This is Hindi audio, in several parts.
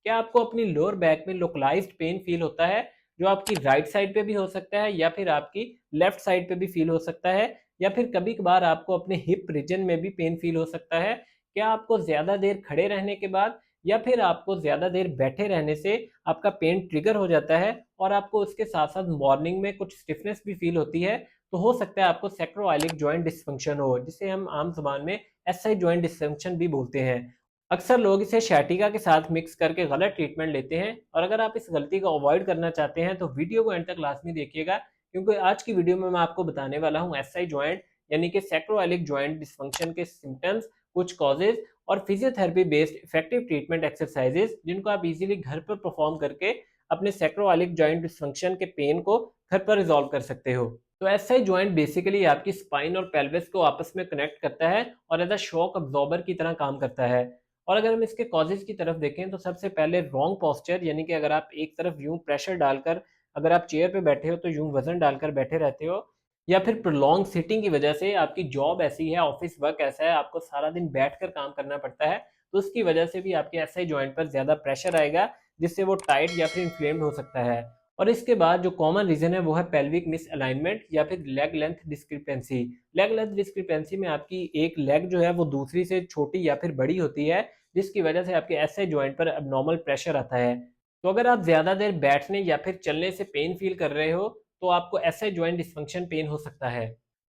क्या आपको अपनी लोअर बैक में लोकलाइज्ड पेन फील होता है, जो आपकी राइट साइड पे भी हो सकता है या फिर आपकी लेफ्ट साइड पे भी फील हो सकता है, या फिर कभी-कभार आपको अपने हिप रीजन में भी पेन फील हो सकता है? क्या आपको ज़्यादा देर खड़े रहने के बाद या फिर आपको ज़्यादा देर बैठे रहने से आपका पेन ट्रिगर हो जाता है और आपको उसके साथ-साथ मॉर्निंग में कुछ स्टिफनेस भी फील होती है? तो हो सकता है आपको सैक्रोइलिक जॉइंट डिसफंक्शन हो, जिसे हम आम ज़ुबान में एसआई जॉइंट डिसफंक्शन भी बोलते हैं। अक्सर लोग इसे शैटिका के साथ मिक्स करके गलत ट्रीटमेंट लेते हैं, और अगर आप इस गलती को अवॉइड करना चाहते हैं तो वीडियो को एंड तक लाजमी देखिएगा, क्योंकि आज की वीडियो में मैं आपको बताने वाला हूं एसआई जॉइंट यानी कि सैक्रोइलिक जॉइंट डिसफंक्शन के सिम्टम्स, कुछ कॉजेज और physiotherapy based effective treatment exercises, जिनको आप इजीली घर पर परफॉर्म करके अपने सैक्रोइलिक जॉइंट डिसफंक्शन के पेन को घर पर रिजॉल्व कर सकते हो। तो एसआई जॉइंट बेसिकली आपकी स्पाइन और पेल्विस को आपस में कनेक्ट करता है और एज अ शॉक अब्जॉर्बर की तरह काम करता है। और अगर हम इसके कॉजेज की तरफ देखें तो सबसे पहले रॉन्ग पोस्चर, यानी कि अगर आप एक तरफ यूं प्रेशर डालकर, अगर आप चेयर पे बैठे हो तो यूं वजन डालकर बैठे रहते हो, या फिर प्रोलॉन्ग सिटिंग की वजह से आपकी जॉब ऐसी है, ऑफिस वर्क ऐसा है, आपको सारा दिन बैठकर काम करना पड़ता है, तो उसकी वजह से भी आपके एसआई जॉइंट पर ज़्यादा प्रेशर आएगा, जिससे वो टाइट या फिर इन्फ्लेम्ड हो सकता है। और इसके बाद जो कॉमन रीजन है वो है पेल्विक मिस अलाइनमेंट या फिर leg length discrepancy. Leg length discrepancy में आपकी एक लेग जो है वो दूसरी से छोटी या फिर बड़ी होती है, जिसकी वजह से आपके एसआई जॉइंट पर अबनॉर्मल प्रेशर आता है। तो अगर आप ज़्यादा देर बैठने या फिर चलने से पेन फील कर रहे हो तो आपको एसआई जॉइंट डिसफंक्शन पेन हो सकता है।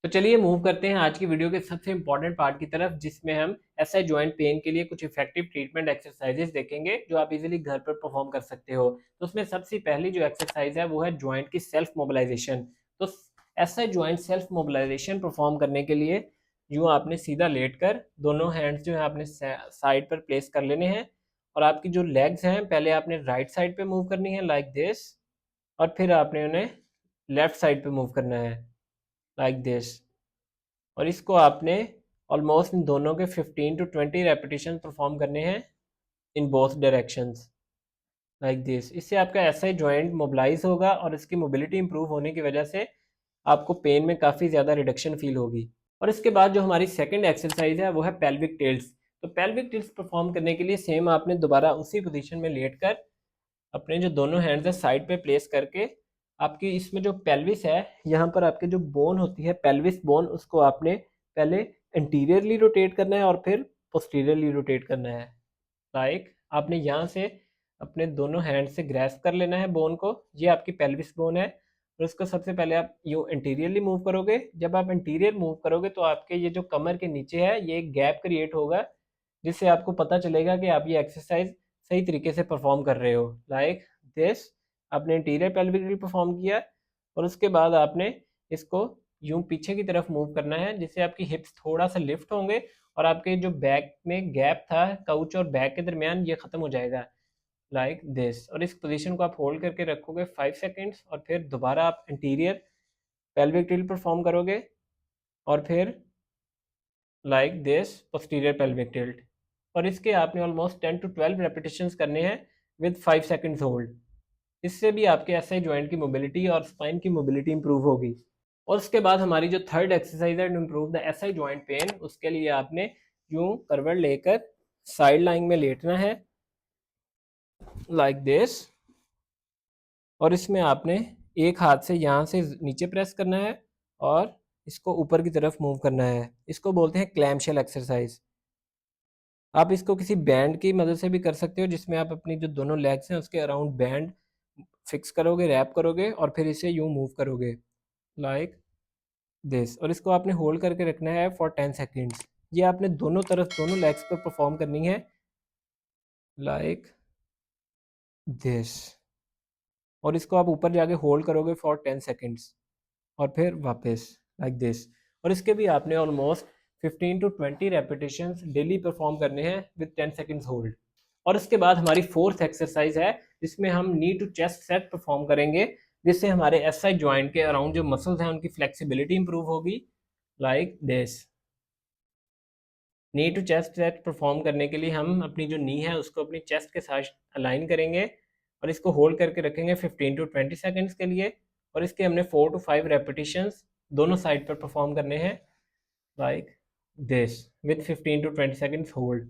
तो चलिए मूव करते हैं आज की वीडियो के सबसे इंपॉर्टेंट पार्ट की तरफ, जिसमें हम एसआई जॉइंट पेन के लिए कुछ इफेक्टिव ट्रीटमेंट एक्सरसाइजेस देखेंगे जो आप इजीली घर पर परफॉर्म कर सकते हो। तो उसमें सबसे पहली जो एक्सरसाइज है वो है जॉइंट की सेल्फ मोबिलाइजेशन। तो SI joint self mobilisation perform करने के लिए यूँ आपने सीधा लेटकर दोनों हैंड्स जो है आपने साइड पर प्लेस कर लेने हैं, और आपकी जो लेग्स हैं पहले आपने राइट साइड पे मूव करनी है लाइक दिस, और फिर आपने उन्हें लेफ्ट साइड पे मूव करना है लाइक दिस, और इसको आपने ऑलमोस्ट इन दोनों के 15 टू 20 रेपिटेशन परफॉर्म करने हैं in both directions like this. इससे आपका एसआई जॉइंट मोबिलाइज होगा और इसकी मोबिलिटी इंप्रूव होने की वजह से आपको पेन में काफ़ी ज़्यादा रिडक्शन फील होगी। और इसके बाद जो हमारी सेकंड एक्सरसाइज है वो है पेल्विक टिल्ट्स। तो पेल्विक टिल्ट्स परफॉर्म करने के लिए सेम आपने दोबारा उसी पोजीशन में लेटकर अपने जो दोनों हैंड्स है साइड पे प्लेस करके, आपकी इसमें जो पेल्विस है, यहाँ पर आपके जो बोन होती है पेल्विस बोन, उसको आपने पहले इंटीरियरली रोटेट करना है और फिर पोस्टीरियरली रोटेट करना है। लाइक आपने यहाँ से अपने दोनों हैंड से ग्रैस्प कर लेना है बोन को, ये आपकी पेल्विस बोन है, और इसको सबसे पहले आप यूँ इंटीरियरली मूव करोगे। जब आप इंटीरियर मूव करोगे तो आपके ये जो कमर के नीचे है ये एक गैप क्रिएट होगा, जिससे आपको पता चलेगा कि आप ये एक्सरसाइज सही तरीके से परफॉर्म कर रहे हो लाइक दिस। आपने इंटीरियर पेल्विक ड्रिल परफॉर्म किया, और उसके बाद आपने इसको यूं पीछे की तरफ मूव करना है, जिससे आपकी हिप्स थोड़ा सा लिफ्ट होंगे और आपके जो बैक में गैप था काउच और बैक के दरमियान ये खत्म हो जाएगा लाइक दिस। और इस पोजीशन को आप होल्ड करके रखोगे 5 सेकेंड्स, और फिर दोबारा आप इंटीरियर पेल्विक ड्रिल परफॉर्म करोगे, और फिर like this posterior pelvic tilt, और इसके आपने ऑलमोस्ट 10 टू 12 रेपिटेशंस करने हैं विद 5 सेकेंड्स होल्ड। इससे भी आपके एसआई जॉइंट की मोबिलिटी और स्पाइन की मोबिलिटी इंप्रूव होगी। और उसके बाद हमारी जो थर्ड एक्सरसाइज है to improve the SI joint pain, उसके लिए आपने यूं करवट लेकर साइड लाइन में लेटना है लाइक दिस, और इसमें आपने एक हाथ से यहाँ से नीचे प्रेस करना है और इसको ऊपर की तरफ मूव करना है। इसको बोलते हैं क्लैम शेल एक्सरसाइज। आप इसको किसी बैंड की मदद से भी कर सकते हो, जिसमें आप अपनी जो दोनों लेग्स हैं उसके अराउंड बैंड फिक्स करोगे, रैप करोगे, और फिर इसे यूं मूव करोगे लाइक दिस, और इसको आपने होल्ड करके रखना है फॉर 10 सेकेंड्स। ये आपने दोनों तरफ दोनों लेग्स पर परफॉर्म करनी है लाइक दिस, और इसको आप ऊपर जाके होल्ड करोगे फॉर 10 सेकेंड्स, और फिर वापस लाइक दिस। और इसके भी आपने almost 15 to 20 repetitions daily perform करने हैं विद 10 सेकेंड्स होल्ड। और इसके बाद हमारी फोर्थ एक्सरसाइज है, जिसमें हम knee to chest set perform करेंगे, जिससे हमारे एसआई जॉइंट के अराउंड जो मसल्स हैं उनकी फ्लेक्सिबिलिटी इंप्रूव होगी like this. Knee to chest set perform करने के लिए हम अपनी जो नी है उसको अपनी चेस्ट के साथ अलाइन करेंगे, और इसको होल्ड करके रखेंगे 15 टू 20 सेकेंड्स के लिए, और इसके हमने 4 टू 5 रेपिटेशंस दोनों साइड पर परफॉर्म करने हैं like this with 15 to 20 seconds hold.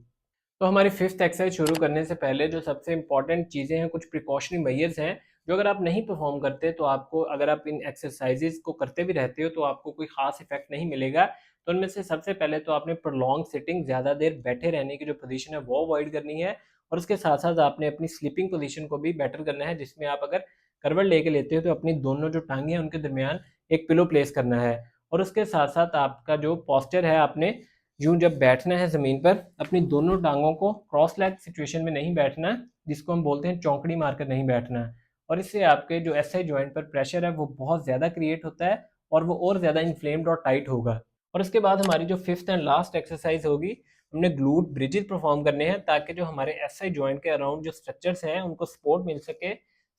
तो हमारी फिफ्थ एक्सरसाइज शुरू करने से पहले जो सबसे इंपॉर्टेंट चीज़ें हैं, कुछ प्रिकॉशनरी मेजर्स हैं जो अगर आप नहीं परफॉर्म करते तो आपको, अगर आप इन एक्सरसाइजेज को करते भी रहते हो तो आपको कोई खास इफेक्ट नहीं मिलेगा। तो उनमें से सबसे पहले तो आपने प्रोलॉन्ग सिटिंग, ज़्यादा देर बैठे रहने की जो पोजीशन है वो अवॉइड करनी है, और उसके साथ साथ आपने अपनी स्लीपिंग पोजीशन को भी बेटर करना है, जिसमें आप अगर करवट लेके लेते हो तो अपनी दोनों जो टांगे हैं उनके दरमियान एक पिलो प्लेस करना है। और उसके साथ साथ आपका जो पॉस्चर है, आपने यूं जब बैठना है ज़मीन पर, अपनी दोनों टांगों को क्रॉस लेग सिचुएशन में नहीं बैठना है, जिसको हम बोलते हैं चौकड़ी मारकर नहीं बैठना है। और इससे आपके जो एसआई जॉइंट पर प्रेशर है वो बहुत ज़्यादा क्रिएट होता है और वो और ज़्यादा इन्फ्लेम्ड और टाइट होगा। और उसके बाद हमारी जो फिफ्थ एंड लास्ट एक्सरसाइज होगी, हमने ग्लूट ब्रिजेस परफॉर्म करने हैं ताकि जो हमारे एसआई जॉइंट के अराउंड जो स्ट्रक्चर्स हैं उनको सपोर्ट मिल सके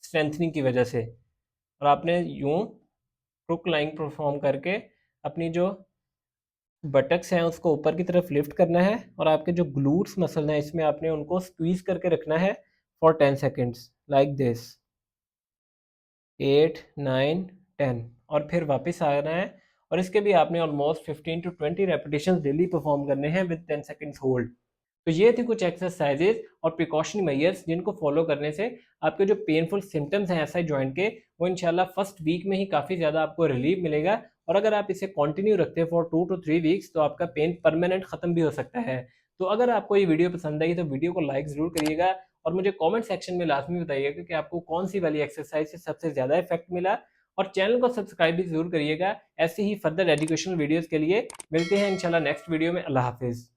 स्ट्रेंथनिंग की वजह से। और आपने यूं क्रुक लाइन परफॉर्म करके अपनी जो बटक्स हैं उसको ऊपर की तरफ लिफ्ट करना है, और आपके जो ग्लूट्स मसल हैं इसमें आपने उनको स्क्वीज करके रखना है फॉर 10 सेकेंड्स, लाइक दिस। 8 9 10, और फिर वापस आना है। और इसके भी आपने ऑलमोस्ट 15 to 20 डेली परफॉर्म करने हैं विद 10 सेकेंड्स होल्ड। तो ये थी कुछ एक्सरसाइजेज और प्रिकॉशनरी मेजर्स जिनको फॉलो करने से आपके जो पेनफुल सिम्टम्स हैं एसआई जॉइंट के, वो इंशाल्लाह फर्स्ट वीक में ही काफ़ी ज़्यादा आपको रिलीफ मिलेगा। और अगर आप इसे कंटिन्यू रखते हैं फॉर 2 to 3 वीक्स तो आपका पेन परमानेंट ख़त्म भी हो सकता है। तो अगर आपको ये वीडियो पसंद आई तो वीडियो को लाइक ज़रूर करिएगा, और मुझे कमेंट सेक्शन में लाजमी बताइएगा कि आपको कौन सी वाली एक्सरसाइज से सबसे ज़्यादा इफेक्ट मिला। और चैनल को सब्सक्राइब भी ज़रूर करिएगा ऐसे ही फर्दर एजुकेशनल वीडियोज़ के लिए। मिलते हैं इंशाल्लाह नेक्स्ट वीडियो में। अल्लाह हाफिज़।